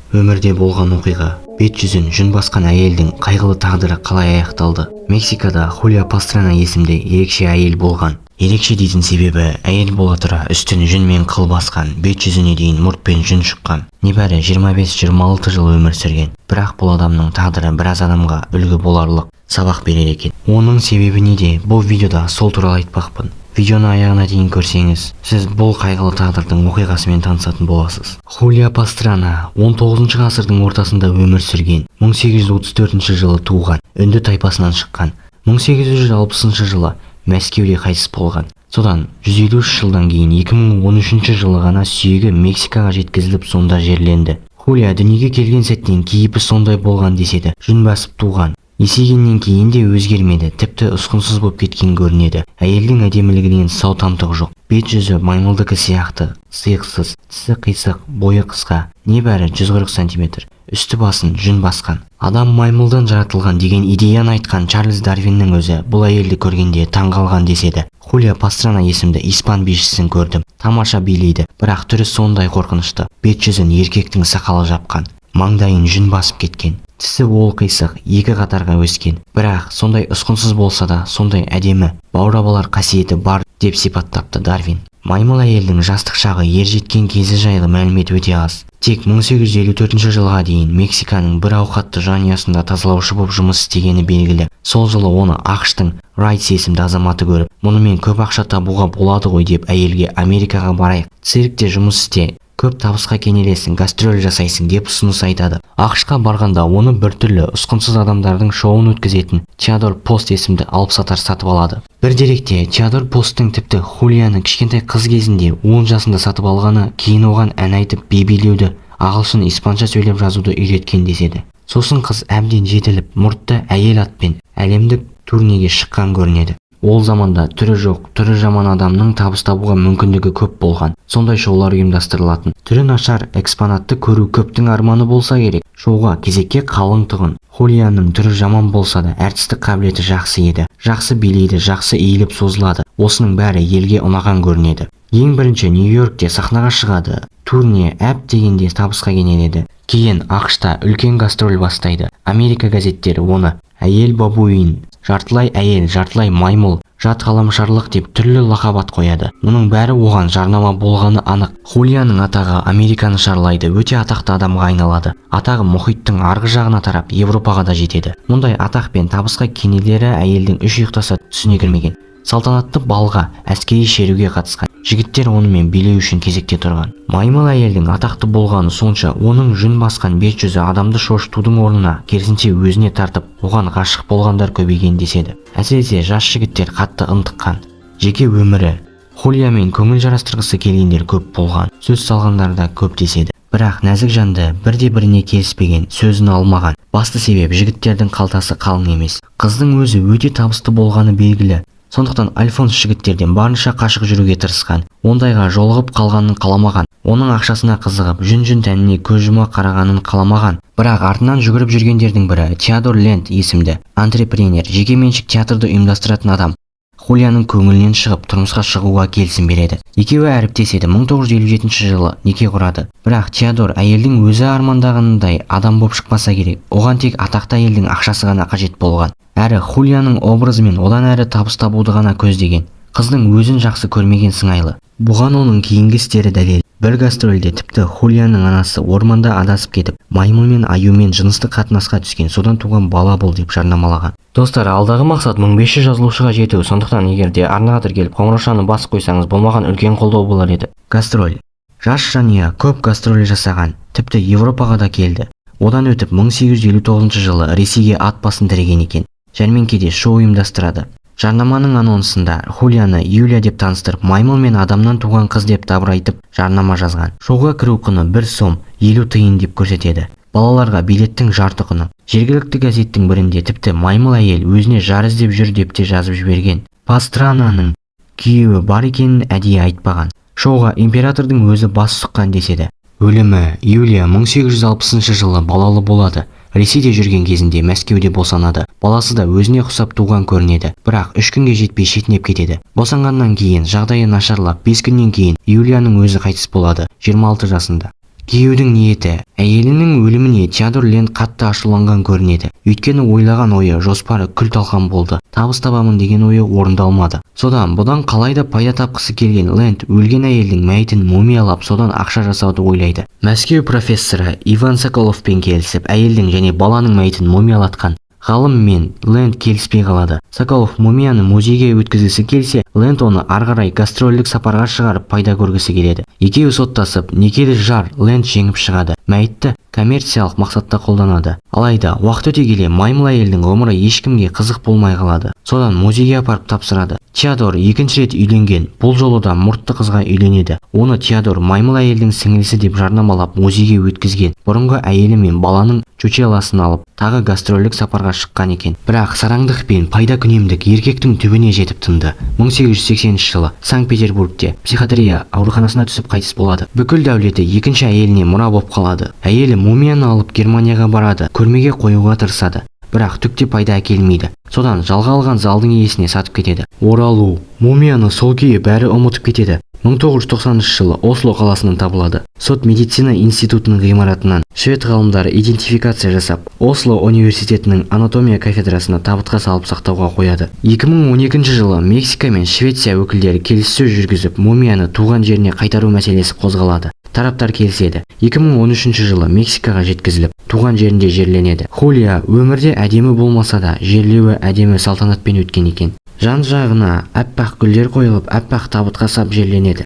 Өмірде болған оқиға. Бет жүзін жүн басқан әйелдің қайғылы тағдыры қалай аяқталды? Мексикада Хулия Пастрана есімді ерекше әйел болған. Ерекше дейтін себебі, әйел бола тұра үстін жүнмен қыл басқан, бет жүзіне дейін мұртпен жүн шыққан. Небәрі 25-26 жыл өмір сүрген. Бірақ бұл адамның тағдыры біраз адамға үлгі боларлық сабақ берер екен. Оның себебі неде? Бұл видеода сол туралы айтпақпын. Видеоны аяғына дейін көрсеңіз, сіз бұл қайғылы тағдырдың оқиғасымен танысатын боласыз. Хулия Пастрана 19 ғасырдың ортасында өмір сүрген, 1834 жылы туған, үнді тайпасынан шыққан. 1860 жылы Мәскеуде қайтыс болған. Содан 153 жылдан кейін 2013 жылы ғана сүйегі Мексикаға жеткізіліп, сонда жерленді. Хулия дүниеге келген сәттен кейіпі сондай болған деседі. Жүн басып туған. Есейгеннен кейін де өзгермеді, тіпті ұсқынсыз болып кеткен көрінеді. Әйелдің әдемілігінен сау тамтығы жоқ. Бет жүзі маймылдікі сияқты, сиықсыз, тісі қисық, бойы қысқа, небәрі 140 см. Үсті басын жүн басқан. Адам маймылдан жаратылған деген идеяны айтқан Чарльз Дарвиннің өзі бұл әйелді көргенде таңғалған деседі. Хулия Пастрана есімді испан бишісін көрдім. Тамаша билейді, бірақ түрі сондай қорқынышты. Бет жүзін еркектің сақалы жапқан, маңдайын жүн басып кеткен. Тісі ол қисық, екі қатарға өскен. Бірақ сондай ұсқынсыз болса да, сондай әдемі, баурабалар қасиеті бар деп сипаттапты Дарвин. Маймыл әйелдің жастық шағы, ержеткен кезі жайлы мәлімет өте аз. Тек 1854 жылға дейін Мексиканың бір ауқатты жанұясында тазалаушы болып жұмыс істегені белгілі. Сол жылы оны ақш-тың Райтс есімді азаматы көріп, мұнымен көп ақша табуға болады ғой деп әйелге Америкаға барайық, циркте жұмыс істе, көп табысқа кенелесің, гастроль жасайсың деп ұсыныс айтады. ақш-қа барғанда оны біртүрлі ұсқынсыз адамдардың шоуын өткізетін Теодор Пост есімді алыпсатар сатып алады. Бір деректе Теодор Посттың тіпті Хулияны кішкентай қыз кезінде 10 жасында сатып алғаны, кейін оған ән айтып би билеуді, ағылшын испанша сөйлеп жазуды үйреткен деседі. Сосын қыз әбден жетіліп, мұртты әйел атпен әлемдік турнеге шыққан көрінеді. Ол заманда түрі жоқ, түрі жаман адамның табыс табуға мүмкіндігі көп болған. Сондай шоулар ұйымдастырылатын. Түрі нашар экспонатты көру көптің арманы болса керек. Шоуға кезекке қалың тұғын. Хулияның түрі жаман болса да, әртістік қабілеті жақсы еді. Жақсы билейді, жақсы иіліп созылады. Осының бәрі елге ұнаған көрінеді. Ең бірінші Нью-Йоркте сахнаға шығады. Турне әп дегенде табысқа кенеледі. Кейін ақш-та үлкен гастроль бастайды. Америка газеттері оны әйел бабуин, жартылай әйел, жартылай маймыл, жат ғаламшарлық деп түрлі лақап қояды. Мұның бәрі оған жарнама болғаны анық. Хулияның атағы Американы шарлайды, өте атақты адамға айналады. Атағы мұхиттың арғы жағына тарап, Европаға да жетеді. Мұндай атақ пен табысқа кенелері әйелдің үш ұйықтаса түсіне кірмеген. Салтанатты балға, әскери шеруге қатысқан. Жігіттер онымен билеу үшін кезекте тұрған. Маймыл әйелдің атақты болғаны сонша, оның жүн басқан бет жүзі адамды шошытудың орнына керісінше өзіне тартып, оған ғашық болғандар көбейген деседі. Әсіресе жас жігіттер қатты ынтыққан. Жеке өмірі, Хулиямен көңіл жарастырғысы келгендер көп болған, сөз салғандар да көп деседі. Бірақ нәзік жанды бірде-біріне келіспеген, сөзін алмаған. Басты себеп жігіттердің қалтасы қалың емес. Қыздың өзі өте табысты болғаны белгілі. Сондықтан Альфонс жігіттерден барынша қашық жүруге тырысқан. Ондайға жолығып қалғанын қаламаған. Оның ақшасына қызығып, жүн-жүн тәніне көз жұма қарағанын қаламаған. Бірақ артынан жүгіріп жүргендердің бірі Теодор Ленд есімді антрепренер, жекеменшік театрды ұйымдастыратын адам. Хулияның көңілінен шығып, тұрмысқа шығуға келісім береді. Екеуі әріптес еді. 1957 жылы неке құрады. Бірақ Теодор әйелдің өзі армандағанындай адам болып шықпаса керек. Оған тек атақты әйелдің ақшасы ғана қажет болған. Әрі Хулияның образымен одан әрі табыс табуды ғана көздеген. Қыздың өзін жақсы көрмеген сыңайлы. Бұған оның кейінгі істері дәлел. Бір гастрольде тіпті Хулияның анасы орманда адасып кетіп, маймыл мен аюмен жыныстық қатынасқа түскен, содан туған бала бұл деп жарнамалаған. Достар, алдағы мақсат 1500 жазылушыға жету, сондықтан егерде арнаға тіркеліп қоңыраушаны басып қойсаңыз, болмаған үлкен қолдау болар еді. Гастроль. Жас жанұя көп гастроль жасаған, тіпті Европаға да келді. Одан өтіп 1859 жылы Ресейге ат басын тіреген екен. Жәрмеңкеде шоу ұйымдастырады. Жарнаманың анонсында Хулияны Юлия деп таныстырып, маймыл мен адамнан туған қыз деп дабырайтып жарнама жазған. Шоуға кіру құны 1 сом 50 тиын деп көрсетеді. Балаларға билеттің жарты құны. Жергілікті газеттің бірінде тіпті маймыл әйел өзіне жар іздеп жүр деп те жазып жіберген. Пастрананың күйеуі бар екенін әдейі айтпаған. Шоуға императордың өзі бас сұққан деседі. Өлімі. Юлия 1860 жылы балалы болады. Ресейде жүрген кезінде Мәскеуде босанады. Баласы да өзіне құсап туған көрінеді. Бірақ 3 күнге жетпей шетінеп кетеді. Босанғаннан кейін жағдайы нашарлап 5 күннен кейін Юлияның өзі қайтыс болады, 26 жасында. Күйеудің ниеті. Әйелінің өліміне Теодор Лэнд қатты ашуланған көрінеді. Өйткені ойлаған ойы, жоспары күл-талқан болды. Табыс табамын деген ойы орындалмады. Бұдан қалайда пайда тапқысы келген Лэнд өлген әйелдің мәйітін мумиялап, содан ақша жасауды ойлайды. Мәскеу профессоры Иван Соколовпен келісіп, әйелдің және баланың мәйітін мумиялатқан. Ғалым мен Лэнд келіспей қалады. Соколов мумияны музейге өткізгісі келсе, Лэнд оны арғарай гастрольдік сапарға шығарып пайда көргісі келеді. Екеуі соттасып, некелі жар Лэнд жеңіп шығады. Мәйітті коммерциялық мақсатта қолданады. Алайда уақыт өте келе маймыл әйелдің ғұмыры ешкімге қызық болмай қалады. Содан музейге апарып тапсырады. Теодор екінші рет үйленген. Бұл жолы да мұртты қызға үйленеді. Оны Теодор маймыл әйелдің сіңілісі деп жарнамалап музейге өткізген. Бұрынғы әйелі мен баланың чучеласын алып, тағы гастрольдік сапарға шыққан екен. Бірақ сараңдық пен пайда күнемдік еркектің түбіне жетіп тынды. 1880 жылы Санкт-Петербургте психиатрия ауруханасына түсіп қайтыс болады. Бүкіл дәулеті екінші әйеліне мұра болып қалады. Әйелі мумияны алып Германияға барады. Көрмеге қоюға тырысады. Бірақ түкте пайда әкелмейді. Содан жалға алған залдың иесіне сатып кетеді. Оралу. Мумияны сол күйі бәрі ұмытып кетеді. 1990 жылы Осло қаласынан табылады. Сот медицина институтының ғимаратынан швед ғалымдары идентификация жасап, Осло университетінің анатомия кафедрасына табытқа салып сақтауға қояды. 2012 жылы Мексика мен Швеция өкілдері келіссөз жүргізіп, мумияны туған жеріне қайтару мәселесі қозғалады. Тараптар келіседі. 2013 жылы Мексикаға жеткізіліп, туған жерінде жерленеді. Хулия өмірде әдемі болмаса да, жерлеуі әдемі салтанатпен өткен екен. Жан жағына әппақ гүлдер қойылып, әппақ табытқа сап жерленеді.